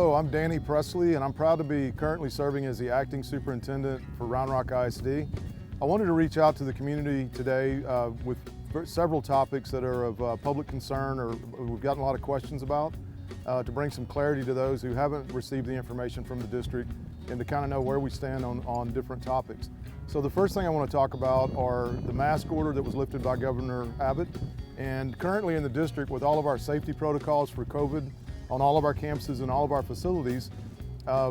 Hello, I'm Danny Presley, and I'm proud to be currently serving as the acting superintendent for Round Rock ISD. I wanted to reach out to the community today with several topics that are of public concern or we've gotten a lot of questions about, to bring some clarity to those who haven't received the information from the district and to kind of know where we stand on different topics. So the first thing I want to talk about are the mask order that was lifted by Governor Abbott. And currently in the district, with all of our safety protocols for COVID on all of our campuses and all of our facilities,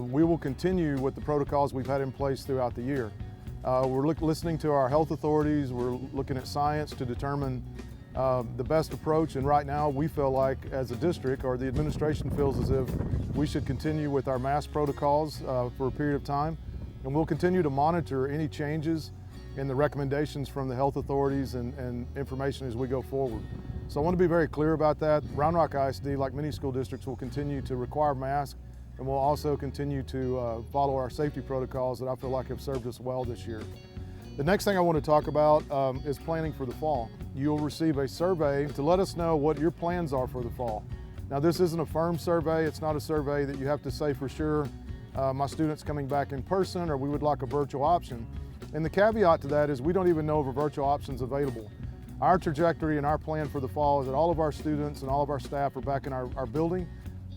we will continue with the protocols we've had in place throughout the year. We're listening to our health authorities, we're looking at science to determine the best approach, and right now we feel like as a district, or the administration feels as if we should continue with our mask protocols for a period of time, and we'll continue to monitor any changes in the recommendations from the health authorities and information as we go forward. So I want to be very clear about that. Round Rock ISD, like many school districts, will continue to require masks, and we'll also continue to follow our safety protocols that I feel like have served us well this year. The next thing I want to talk about is planning for the fall. You'll receive a survey to let us know what your plans are for the fall. Now, this isn't a firm survey. It's not a survey that you have to say for sure, my students coming back in person, or we would like a virtual option. And the caveat to that is we don't even know if a virtual option is available. Our trajectory and our plan for the fall is that all of our students and all of our staff are back in our buildings,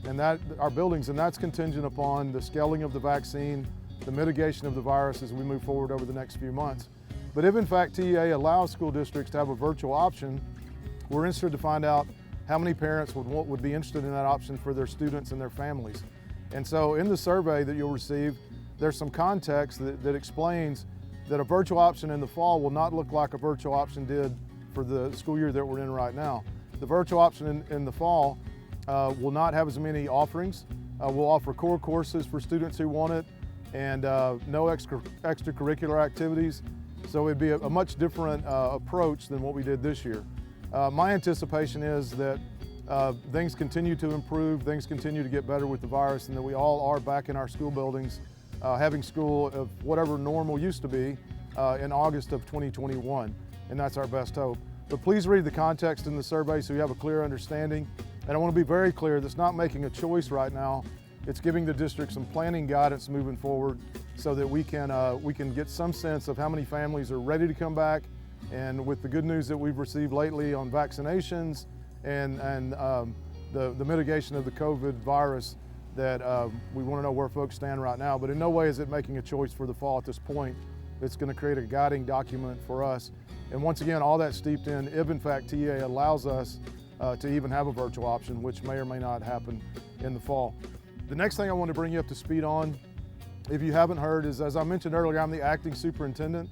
and that's contingent upon the scaling of the vaccine, the mitigation of the virus as we move forward over the next few months. But if in fact TEA allows school districts to have a virtual option, we're interested to find out how many parents would be interested in that option for their students and their families. And so in the survey that you'll receive, there's some context that explains that a virtual option in the fall will not look like a virtual option did for the school year that we're in right now. The virtual option in the fall will not have as many offerings. We'll offer core courses for students who want it, and no extracurricular activities. So it'd be a much different approach than what we did this year. My anticipation is that things continue to improve, things continue to get better with the virus, and that we all are back in our school buildings having school of whatever normal used to be in August of 2021, and that's our best hope. But please read the context in the survey so you have a clear understanding. And I want to be very clear, that's not making a choice right now. It's giving the district some planning guidance moving forward so that we can get some sense of how many families are ready to come back. And with the good news that we've received lately on vaccinations and the mitigation of the COVID virus, that we want to know where folks stand right now. But in no way is it making a choice for the fall at this point. It's going to create a guiding document for us. And once again, all that's steeped in if in fact TEA allows us to even have a virtual option, which may or may not happen in the fall. The next thing I want to bring you up to speed on, if you haven't heard, is as I mentioned earlier, I'm the acting superintendent.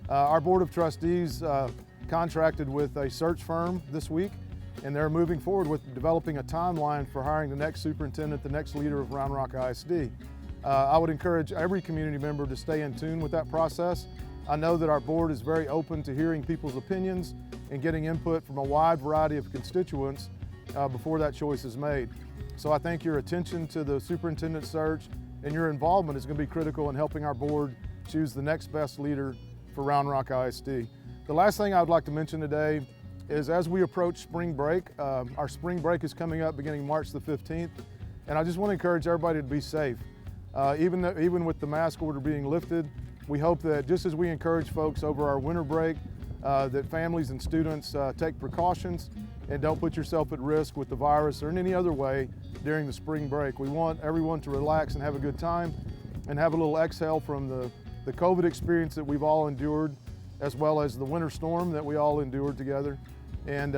Our board of trustees contracted with a search firm this week, and they're moving forward with developing a timeline for hiring the next superintendent, the next leader of Round Rock ISD. I would encourage every community member to stay in tune with that process. I know that our board is very open to hearing people's opinions and getting input from a wide variety of constituents before that choice is made. So I think your attention to the superintendent search and your involvement is going to be critical in helping our board choose the next best leader for Round Rock ISD. The last thing I would like to mention today is as we approach spring break, our spring break is coming up beginning March the 15th, and I just want to encourage everybody to be safe. Even with the mask order being lifted, we hope that just as we encourage folks over our winter break, that families and students take precautions and don't put yourself at risk with the virus or in any other way during the spring break. We want everyone to relax and have a good time and have a little exhale from the COVID experience that we've all endured, as well as the winter storm that we all endured together. And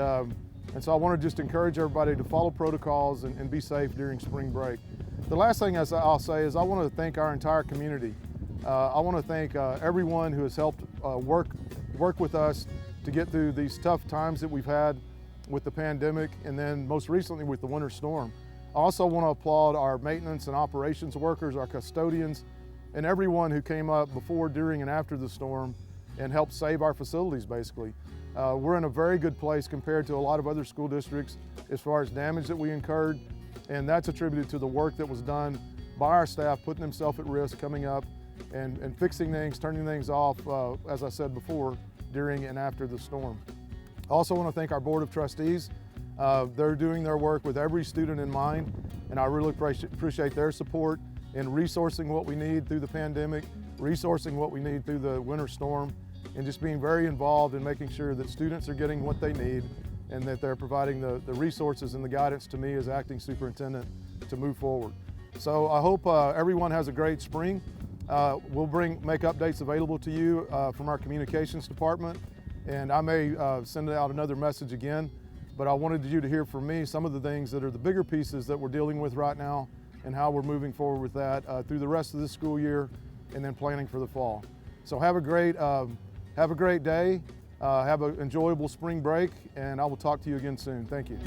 so I want to just encourage everybody to follow protocols and be safe during spring break. The last thing I'll say is I want to thank our entire community. I want to thank everyone who has helped work with us to get through these tough times that we've had with the pandemic, and then most recently with the winter storm. I also want to applaud our maintenance and operations workers, our custodians, and everyone who came up before, during, and after the storm and helped save our facilities, basically. We're in a very good place compared to a lot of other school districts as far as damage that we incurred, and that's attributed to the work that was done by our staff, putting themselves at risk, coming up and fixing things, turning things off, as I said before, during and after the storm. I also want to thank our Board of Trustees They're doing their work with every student in mind, and I really appreciate their support in resourcing what we need through the pandemic, resourcing what we need through the winter storm, and just being very involved in making sure that students are getting what they need and that they're providing the resources and the guidance to me as acting superintendent to move forward. So I hope everyone has a great spring. We'll make updates available to you from our communications department, and I may send out another message again, but I wanted you to hear from me some of the things that are the bigger pieces that we're dealing with right now and how we're moving forward with that through the rest of this school year and then planning for the fall. So have a great day, have an enjoyable spring break, and I will talk to you again soon. Thank you.